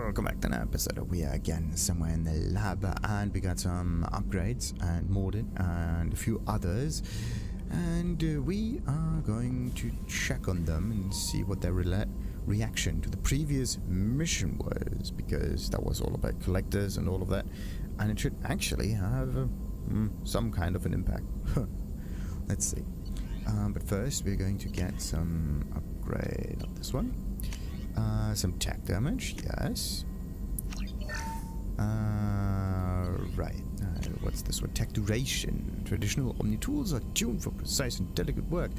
Welcome back to an episode. We are again somewhere in the lab, and we got some upgrades and modded and a few others, and we are going to check on them and see what their reaction to the previous mission was, because that was all about collectors and all of that, and it should actually have some kind of an impact. Let's see. But first we're going to get some upgrade on this one. Some tech damage, yes. Right. What's this one? Tech duration. Traditional Omni tools are tuned for precise and delicate work.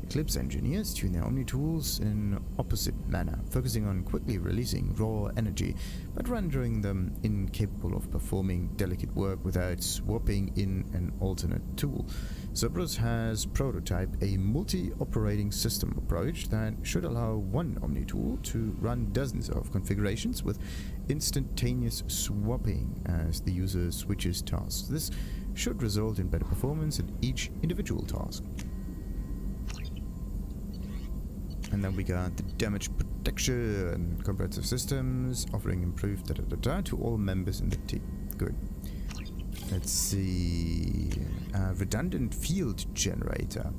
Eclipse engineers tune their Omni tools in opposite manner, focusing on quickly releasing raw energy, but rendering them incapable of performing delicate work without swapping in an alternate tool. Cerberus has prototyped a multi-operating system approach that should allow one Omni tool to run dozens of configurations with instantaneous swapping as the user switches tasks. This should result in better performance in each individual task. And then we got the damage protection and comprehensive systems, offering improved to all members in the team. Good. Let's see. Redundant field generator.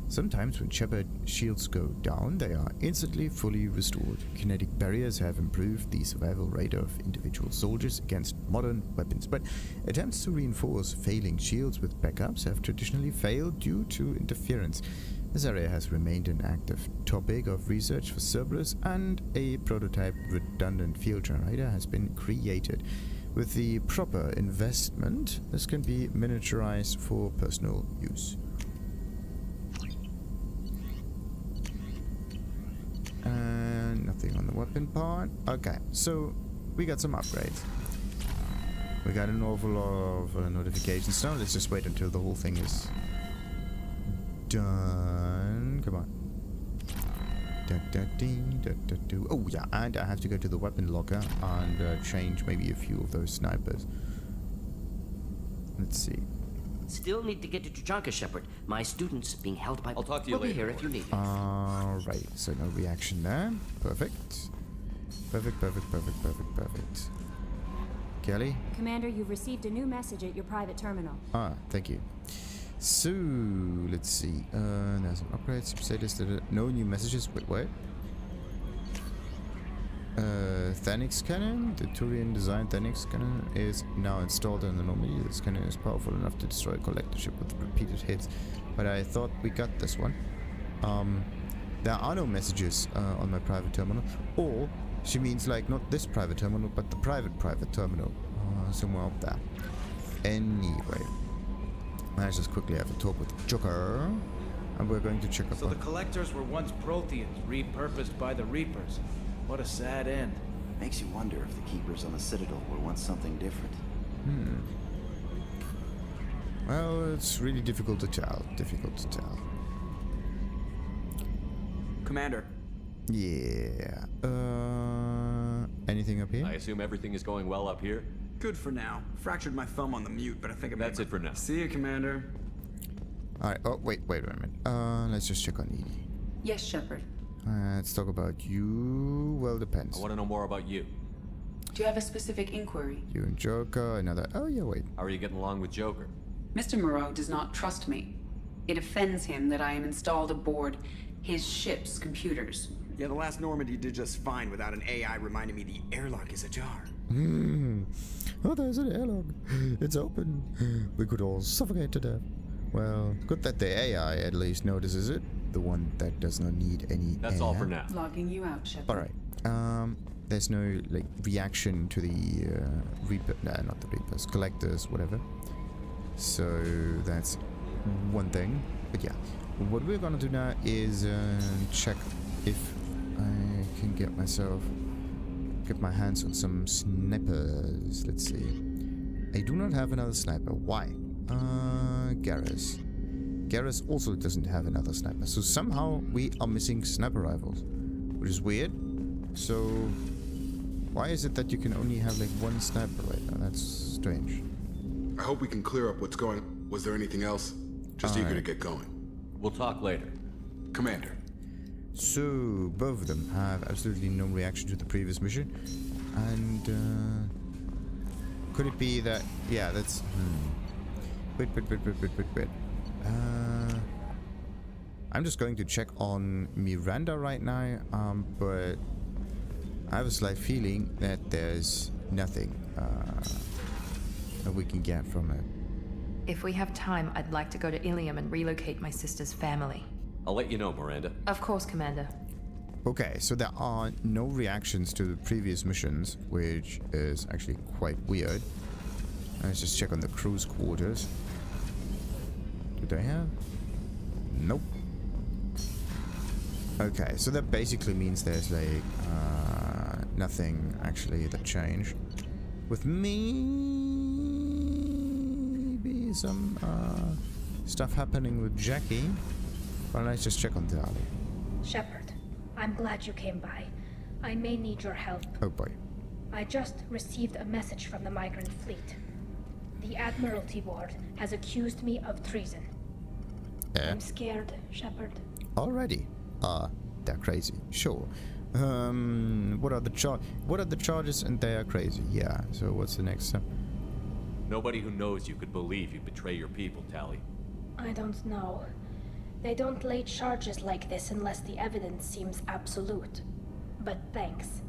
Sometimes when Shepard shields go down, they are instantly fully restored. Kinetic barriers have improved the survival rate of individual soldiers against modern weapons, but attempts to reinforce failing shields with backups have traditionally failed due to interference. This area has remained an active topic of research for Cerberus, and a prototype redundant field generator has been created. With the proper investment, this can be miniaturized for personal use. And nothing on the weapon part. Okay, so we got some upgrades. We got an awful lot of notifications now. Let's just wait until the whole thing is done. Come on. Oh yeah, and I have to go to the weapon locker and change maybe a few of those snipers. Let's see. Still need to get to Tuchanka, Shepard. My student's being held by... I'll talk to you later. We'll be here if you need it. Alright, so no reaction there. Perfect. Perfect. Kelly? Commander, you've received a new message at your private terminal. Thank you. So, let's see. There's some upgrades. Status that no new messages. Wait, what? Thanix cannon. The Turian designed Thanix cannon is now installed in the anomaly. This cannon is powerful enough to destroy a collector ship with repeated hits. But I thought we got this one. There are no messages on my private terminal. Or she means like not this private terminal, but the private terminal. Somewhere up there. Anyway. Let's just quickly have a talk with Joker, and we're going to check up. So the collectors were once Protheans, repurposed by the Reapers. What a sad end. Makes you wonder if the Keepers on the Citadel were once something different. Well, it's really difficult to tell. Commander. Yeah. Anything up here? I assume everything is going well up here? Good for now. Fractured my thumb on the mute, but I think That's it for now. See you, Commander. Alright, oh, wait a minute. Let's just check on Edie. Yes, Shepard. Let's talk about you. Well, depends. I want to know more about you. Do you have a specific inquiry? You and Joker, another... Oh, yeah, wait. How are you getting along with Joker? Mr. Moreau does not trust me. It offends him that I am installed aboard his ship's computers. Yeah, the last Normandy did just fine without an AI reminding me the airlock is ajar. Oh, there's an airlock. It's open. We could all suffocate to death. Well, good that the AI at least notices it. The one that does not need any That's air. all for now. Logging you out, Shepard. Alright. There's no, like, reaction to the, Reaper... Nah, not the Reapers. Collectors, whatever. So, that's one thing. But yeah. What we're gonna do now is, check if I can get my hands on some snipers. Let's see. I do not have another sniper. Why? Garrus. Garrus also doesn't have another sniper. So somehow we are missing sniper rifles, which is weird. So why is it that you can only have like one sniper right now? That's strange. I hope we can clear up what's going on. Was there anything else? Just eager to get going. We'll talk later. Commander. So both of them have absolutely no reaction to the previous mission. And could it be that? Yeah, that's. Wait. I'm just going to check on Miranda right now. But I have a slight feeling that there's nothing that we can get from it. If we have time, I'd like to go to Ilium and relocate my sister's family. I'll let you know, Miranda. Of course, Commander. Okay, so there are no reactions to the previous missions, which is actually quite weird. Let's just check on the crew's quarters. Do they have? Nope. Okay, so that basically means there's like nothing actually that changed. With maybe some stuff happening with Jackie. Well, let's just check on Tali. Shepard, I'm glad you came by. I may need your help. Oh boy. I just received a message from the Migrant Fleet. The Admiralty Board has accused me of treason. I'm scared, Shepard. Already? They're crazy. Sure. What are the charges? And they are crazy. Yeah. So what's the next step? Nobody who knows you could believe you betray your people, Tali. I don't know. They don't lay charges like this unless the evidence seems absolute. But thanks.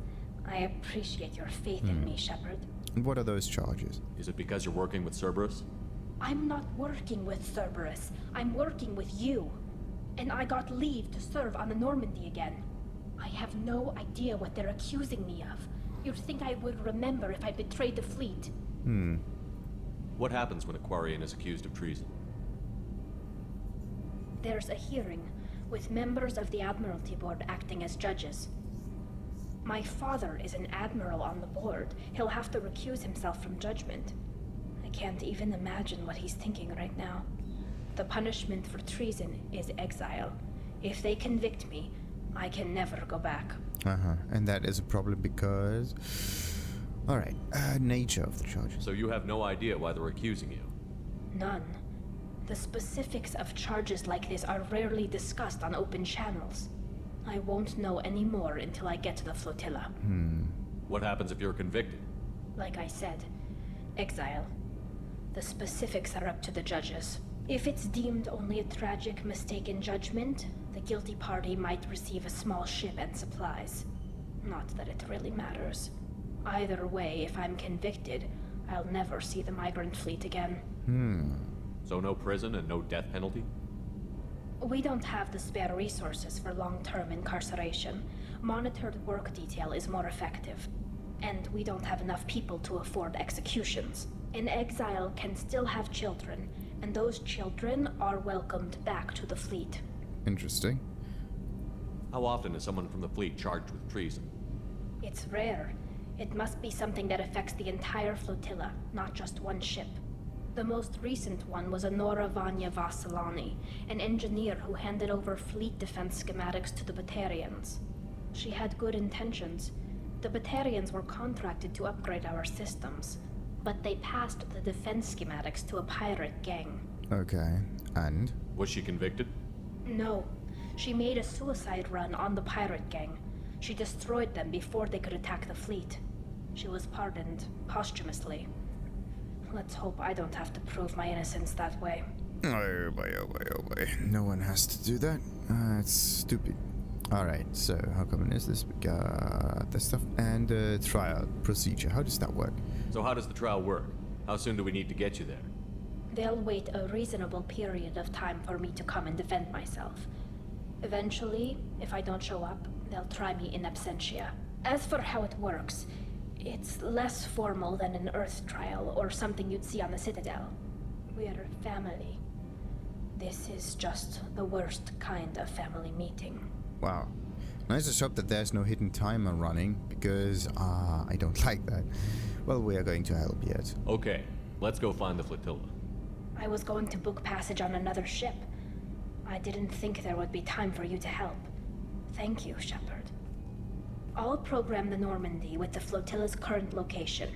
I appreciate your faith in me, Shepard. And what are those charges? Is it because you're working with Cerberus? I'm not working with Cerberus. I'm working with you. And I got leave to serve on the Normandy again. I have no idea what they're accusing me of. You'd think I would remember if I betrayed the fleet. What happens when a Quarian is accused of treason? There's a hearing, with members of the Admiralty Board acting as judges. My father is an admiral on the board. He'll have to recuse himself from judgment. I can't even imagine what he's thinking right now. The punishment for treason is exile. If they convict me, I can never go back. And that is a problem because... Alright, nature of the charges. So you have no idea why they're accusing you? None. The specifics of charges like this are rarely discussed on open channels. I won't know any more until I get to the flotilla. What happens if you're convicted? Like I said, exile. The specifics are up to the judges. If it's deemed only a tragic mistake in judgment, the guilty party might receive a small ship and supplies. Not that it really matters. Either way, if I'm convicted, I'll never see the Migrant Fleet again. So no prison and no death penalty? We don't have the spare resources for long-term incarceration. Monitored work detail is more effective. And we don't have enough people to afford executions. An exile can still have children, and those children are welcomed back to the fleet. Interesting. How often is someone from the fleet charged with treason? It's rare. It must be something that affects the entire flotilla, not just one ship. The most recent one was Honora Vanya Vassilani, an engineer who handed over fleet defense schematics to the Batarians. She had good intentions. The Batarians were contracted to upgrade our systems, but they passed the defense schematics to a pirate gang. Okay, and? Was she convicted? No. She made a suicide run on the pirate gang. She destroyed them before they could attack the fleet. She was pardoned posthumously. Let's hope I don't have to prove my innocence that way. Oh boy, oh boy, oh boy. No one has to do that. It's stupid. Alright, so how common is this? We got this stuff and trial procedure. How does that work? So how does the trial work? How soon do we need to get you there? They'll wait a reasonable period of time for me to come and defend myself. Eventually, if I don't show up, they'll try me in absentia. As for how it works, it's less formal than an Earth trial or something you'd see on the Citadel. We're family. This is just the worst kind of family meeting. Wow. Nice to hope that there's no hidden timer running, because I don't like that. Well, we are going to help yet. Okay, let's go find the flotilla. I was going to book passage on another ship. I didn't think there would be time for you to help. Thank you, Shepard. I'll program the Normandy with the flotilla's current location.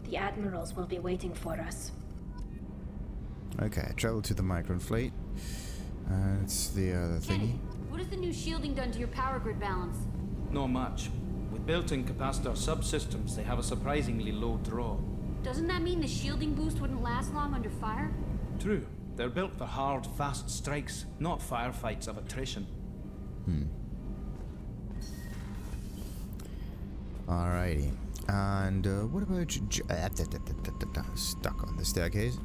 The admirals will be waiting for us. Okay, travel to the Migrant Fleet. It's the other thingy. Kenny, what has the new shielding done to your power grid balance? Not much. With Built in capacitor subsystems, they have a surprisingly low draw. Doesn't that mean the shielding boost wouldn't last long under fire? True. They're built for hard, fast strikes, not firefights of attrition. Alrighty. And what about stuck on the staircase?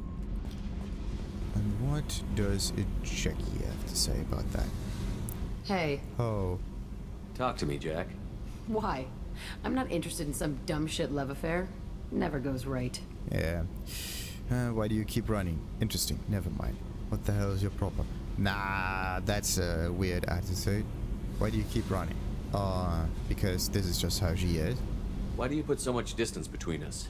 And what does Jackie have to say about that? Hey, Oh, Talk to me, Jack. why? I'm not interested in some dumb shit love affair. Never goes right. yeah. Why do you keep running? Interesting. Never mind. What the hell is your problem? Nah, that's a weird attitude. Why do you keep running? Because this is just how she is. Why do you put so much distance between us?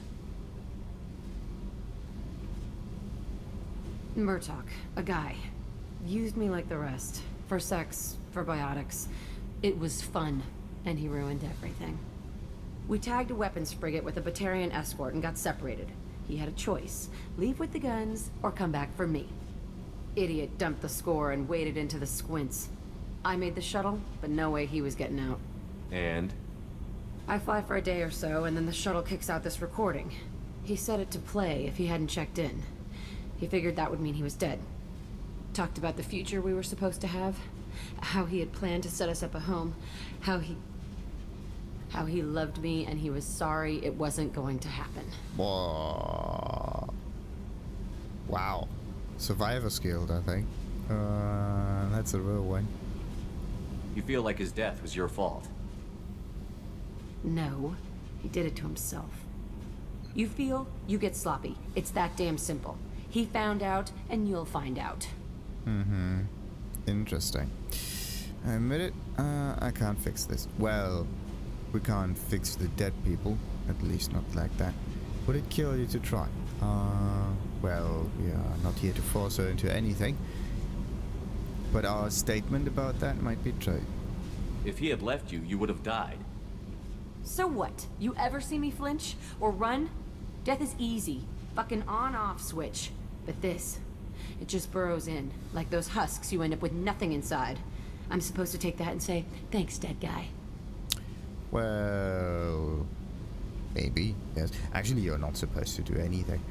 Murtaugh, a guy, used me like the rest. For sex, for biotics. It was fun, and he ruined everything. We tagged a weapons frigate with a Batarian escort and got separated. He had a choice. Leave with the guns, or come back for me. Idiot dumped the score and waded into the squints. I made the shuttle, but no way he was getting out. And? I fly for a day or so, and then the shuttle kicks out this recording. He set it to play if he hadn't checked in. He figured that would mean he was dead. Talked about the future we were supposed to have. How he had planned to set us up a home. How he loved me and he was sorry it wasn't going to happen. Whoa. Wow. Survivor skilled, I think. That's a real one. You feel like his death was your fault? No, he did it to himself. You feel, you get sloppy. It's that damn simple. He found out, and you'll find out. Mm-hmm. Interesting. I admit it, I can't fix this. Well, we can't fix the dead people. At least not like that. Would it kill you to try? Well, we are not here to force her into anything. But our statement about that might be true. If he had left you, you would have died. So what? You ever see me flinch? Or run? Death is easy. Fucking on-off switch. But this, it just burrows in. Like those husks, you end up with nothing inside. I'm supposed to take that and say, thanks, dead guy. Well, maybe, yes. Actually, you're not supposed to do anything.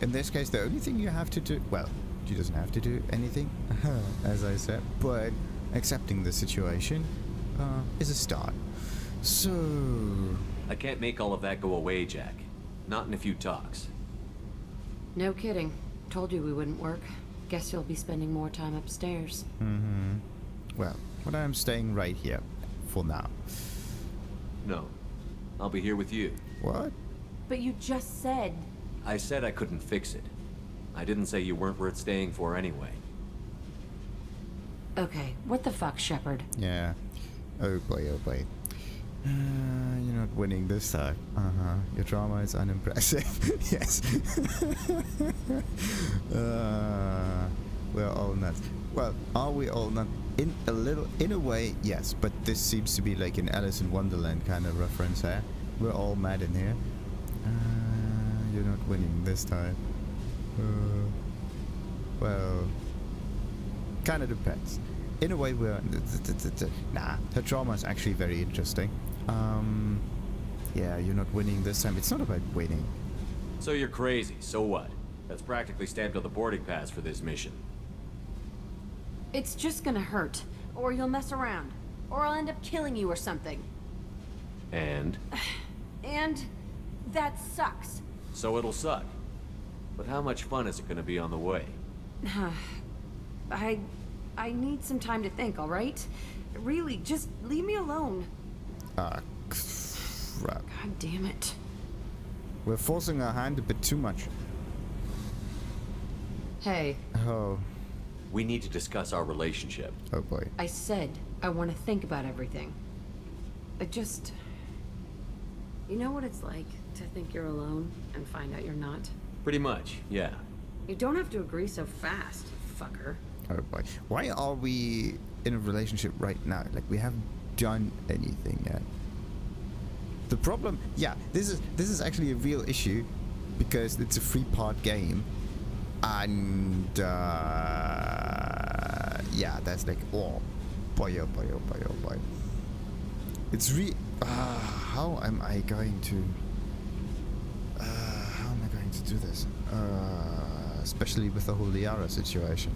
In this case, the only thing you have to do, well, she doesn't have to do anything, as I said, but accepting the situation is a start. So... I can't make all of that go away, Jack. Not in a few talks. No kidding. Told you we wouldn't work. Guess you'll be spending more time upstairs. Mm-hmm. Well, but I'm staying right here. For now. No. I'll be here with you. What? But you just said... I said I couldn't fix it. I didn't say you weren't worth staying for anyway. Okay, what the fuck, Shepard? Yeah. Oh boy, oh boy. You're not winning this time. Your drama is unimpressive. Yes. We're all nuts. Well, are we all nuts? In a way, yes. But this seems to be like an Alice in Wonderland kind of reference here. We're all mad in here. You're not winning this time. Well, kind of depends. In a way, we're... Nah, her drama is actually very interesting. Yeah, you're not winning this time. It's not about winning. So you're crazy, so what? That's practically stamped on the boarding pass for this mission. It's just gonna hurt. Or you'll mess around. Or I'll end up killing you or something. And? And... that sucks. So it'll suck. But how much fun is it gonna be on the way? I need some time to think, alright? Really, just leave me alone. Crap. God damn it. We're forcing our hand a bit too much. Hey. Oh. We need to discuss our relationship. Oh boy. I said I want to think about everything. I just... You know what it's like to think you're alone and find out you're not? Pretty much, yeah. You don't have to agree so fast, fucker. Oh boy. Why are we in a relationship right now? Like, we haven't done anything yet. The problem... Yeah, this is actually a real issue because it's a 3-part game. And, yeah, that's like, oh boy, oh boy, oh boy, oh boy. It's how am I going to do this? Especially with the whole Liara situation.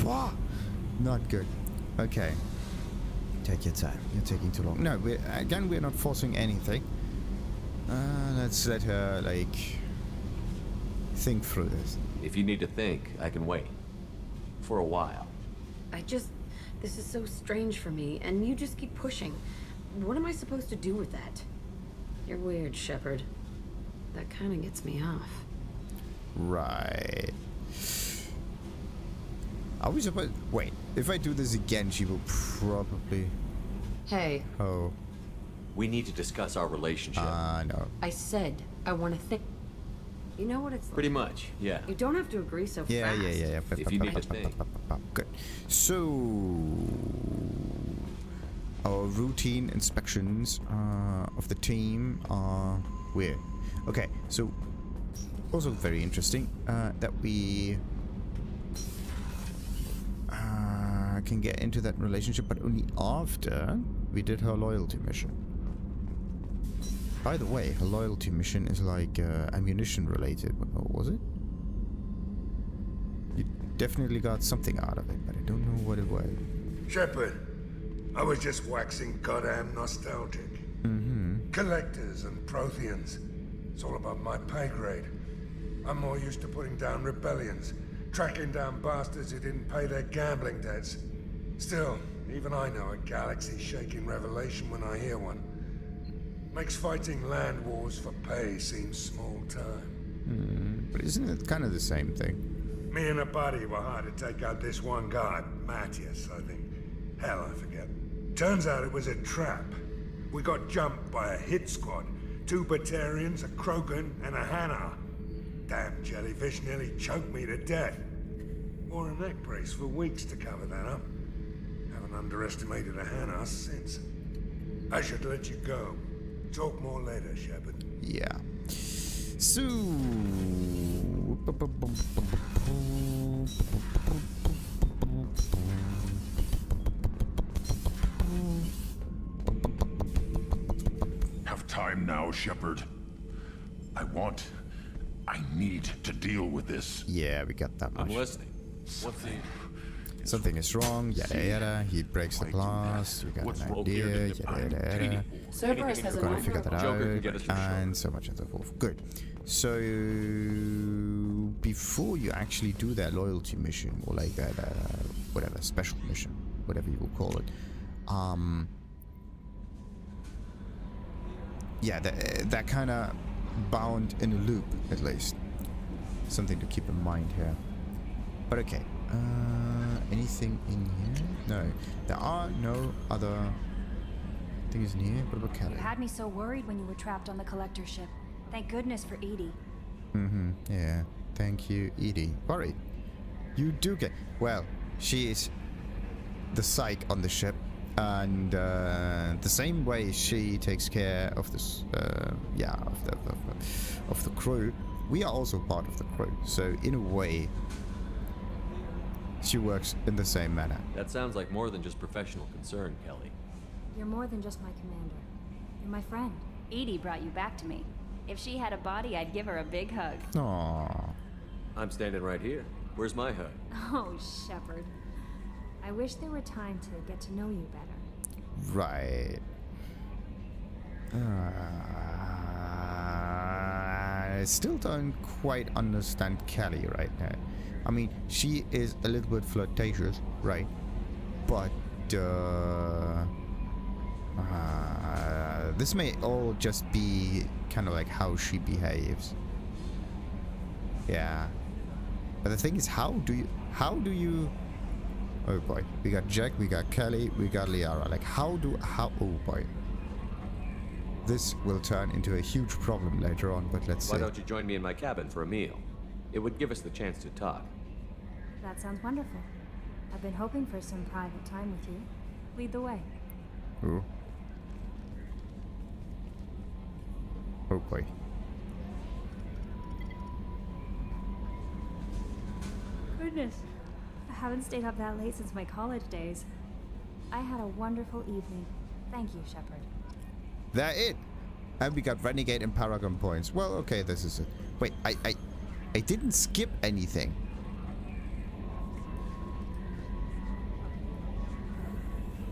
Wah! Not good. Okay. Take your time. You're taking too long. No, we're not forcing anything. Let's let her, like, think through this. If you need to think, I can wait. For a while. This is so strange for me, and you just keep pushing. What am I supposed to do with that? You're weird, Shepard. That kind of gets me off. Right. Are we supposed... Wait, if I do this again, she will probably... Hey. Oh. We need to discuss our relationship. No. I said I want to think. You know what it's like? Pretty much, yeah. You don't have to agree so fast. Yeah. If you need to think. Good. So... Our routine inspections of the team are weird. Okay, so... Also very interesting that we... can get into that relationship, but only after we did her loyalty mission. By the way, her loyalty mission is like ammunition related, or was it? You definitely got something out of it, but I don't know what it was. Shepard, I was just waxing goddamn nostalgic. Collectors and Protheans. It's all above my pay grade. I'm more used to putting down rebellions, tracking down bastards who didn't pay their gambling debts. Still, even I know a galaxy-shaking revelation when I hear one. Makes fighting land wars for pay seem small time. But isn't it kind of the same thing? Me and a buddy were hired to take out this one guy, Matthias, I think. Hell, I forget. Turns out it was a trap. We got jumped by a hit squad. 2 Batarians, a Krogan, and a Hanar. Damn jellyfish nearly choked me to death. Wore a neck brace for weeks to cover that up. Haven't underestimated a Hanar since. I should let you go. Talk more later, Shepard. Yeah. So... Have time now, Shepard. I need to deal with this. Yeah, we got that much. I'm listening. Something is wrong, yada yada. He breaks the glass. We got an idea, yada yada. Cerberus has We're gonna figure that out, and so much and so forth. Good. So before you actually do that loyalty mission, or like that whatever special mission, whatever you will call it, yeah, that kind of bound in a loop, at least. Something to keep in mind here. But okay. Anything in here? No. There are no other things in here. What about Kelly? You had me so worried when you were trapped on the collector ship. Thank goodness for Edie. Yeah. Thank you, Edie. Worried. You do get... Well, she is the psych on the ship. And the same way she takes care of this, of the crew, we are also part of the crew. So in a way, she works in the same manner. That sounds like more than just professional concern, Kelly. You're more than just my commander. You're my friend. Edie brought you back to me. If she had a body, I'd give her a big hug. Aww. I'm standing right here. Where's my hug? Oh, Shepard. I wish there were time to get to know you better. Right. I still don't quite understand Kelly right now. I mean, she is a little bit flirtatious, right? But, this may all just be kind of like how she behaves. Yeah. But the thing is, how do you... Oh boy, we got Jack, we got Kelly, we got Liara. Like, oh boy. This will turn into a huge problem later on, but let's see. Why don't you join me in my cabin for a meal? It would give us the chance to talk. That sounds wonderful. I've been hoping for some private time with you. Lead the way. Ooh. Oh boy. Goodness. I haven't stayed up that late since my college days. I had a wonderful evening. Thank you, Shepard. That it. And we got Renegade and Paragon points. Well, okay, this is it. Wait, I didn't skip anything.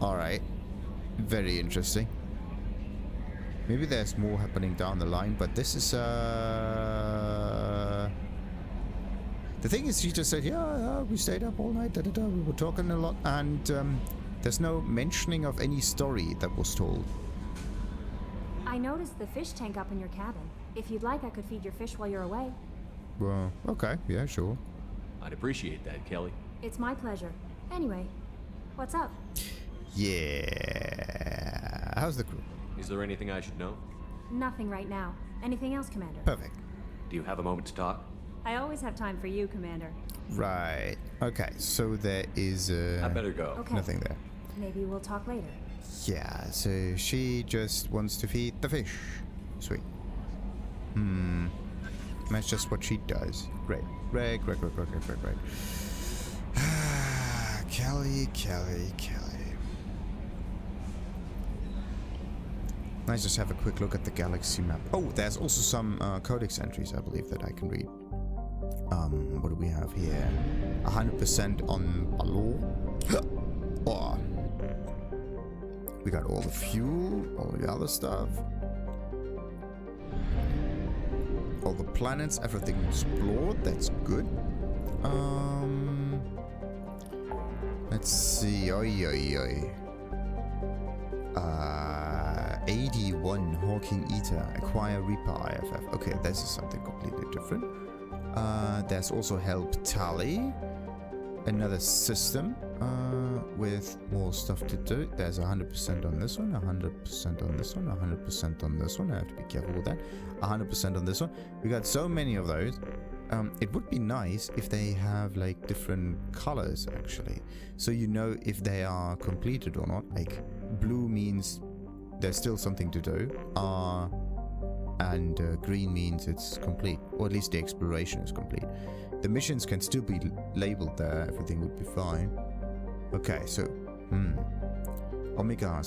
Alright. Very interesting. Maybe there's more happening down the line, but this is, the thing is, she just said, yeah, we stayed up all night, we were talking a lot, and, there's no mentioning of any story that was told. I noticed the fish tank up in your cabin. If you'd like, I could feed your fish while you're away. Well, okay, yeah, sure. I'd appreciate that, Kelly. It's my pleasure. Anyway, what's up? Yeah. How's the crew? Is there anything I should know? Nothing right now. Anything else, Commander? Perfect. Do you have a moment to talk? I always have time for you, Commander. Right. Okay, so there is, I better go. Okay. Nothing there. Maybe we'll talk later. Yeah, so she just wants to feed the fish. Sweet. That's just what she does. Great. Great. Kelly. Let's just have a quick look at the galaxy map. Oh, there's also some Codex entries, I believe, that I can read. What do we have here? 100% on Balor. Oh. We got all the fuel, all the other stuff. All the planets, everything explored, that's good. Let's see, 81 Hawking Eater, acquire Reaper IFF. Okay, this is something completely different. There's also help Tali, another system with more stuff to do. There's 100% on this one, 100% on this one, 100% on this one. I have to be careful with that. 100% on this one. We got so many of those. It would be nice if they have like different colors actually, so you know if they are completed or not. Like blue means there's still something to do, and green means it's complete, or at least the exploration is complete. The missions can still be labeled there, everything would be fine. Okay, so, Omega,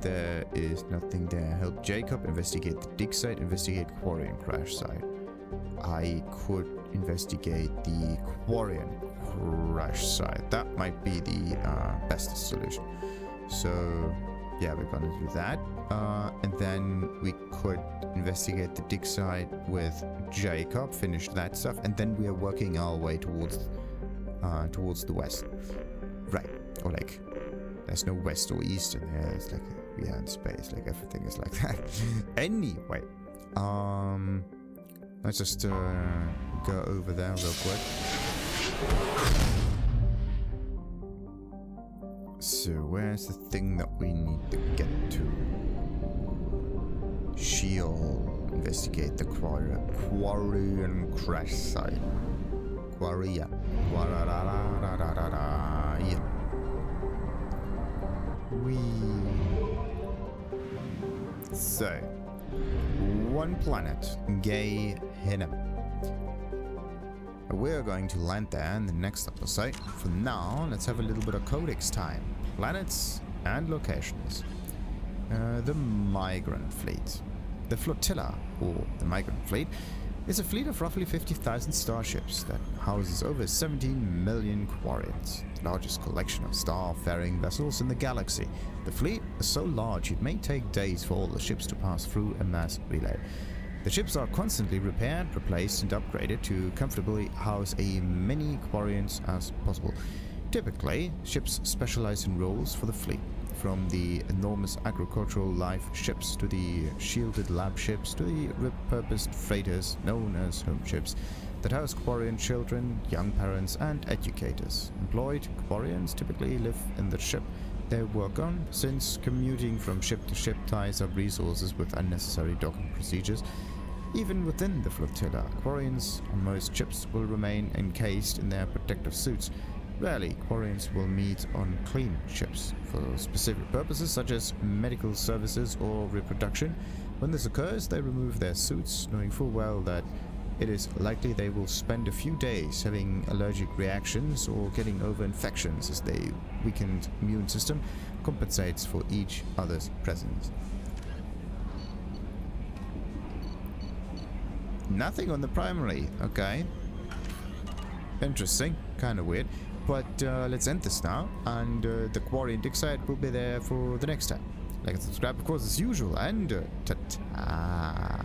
there is nothing there. Help Jacob, investigate the dig site, investigate quarry and crash site. I could investigate the quarry and crash site. That might be the best solution. So, yeah, we're gonna do that. And then we could investigate the dig site with Jacob, finish that stuff, and then we are working our way towards the west. Right. Or like, there's no west or east in there. It's like, we are in space. Like, everything is like that. Anyway, let's just go over there real quick. So, where's the thing that we need to get to? Shield. Investigate the quarry and crash site. Quarry, yeah. Yeah. So, one planet, Gay Hinnom. We're going to land there in the next episode. For now, let's have a little bit of Codex time. Planets and locations. The Migrant Fleet. The Flotilla, or the Migrant Fleet, is a fleet of roughly 50,000 starships that houses over 17 million Quarians, the largest collection of star-faring vessels in the galaxy. The fleet is so large it may take days for all the ships to pass through a mass relay. The ships are constantly repaired, replaced and upgraded to comfortably house as many Quarians as possible. Typically, ships specialize in roles for the fleet, from the enormous agricultural life ships to the shielded lab ships to the repurposed freighters known as home ships that house Quarian children, young parents and educators. Employed Quarians typically live in the ship they work on, since commuting from ship to ship ties up resources with unnecessary docking procedures. Even within the flotilla, Quarians on most ships will remain encased in their protective suits. Rarely, Quarians will meet on clean ships for specific purposes such as medical services or reproduction. When this occurs, they remove their suits, knowing full well that it is likely they will spend a few days having allergic reactions or getting over infections, as their weakened immune system compensates for each other's presence. Nothing on the primary. Okay. Interesting. Kind of weird. But let's end this now. And the quarry and dig site will be there for the next time. Like and subscribe, of course, as usual. And ta-ta.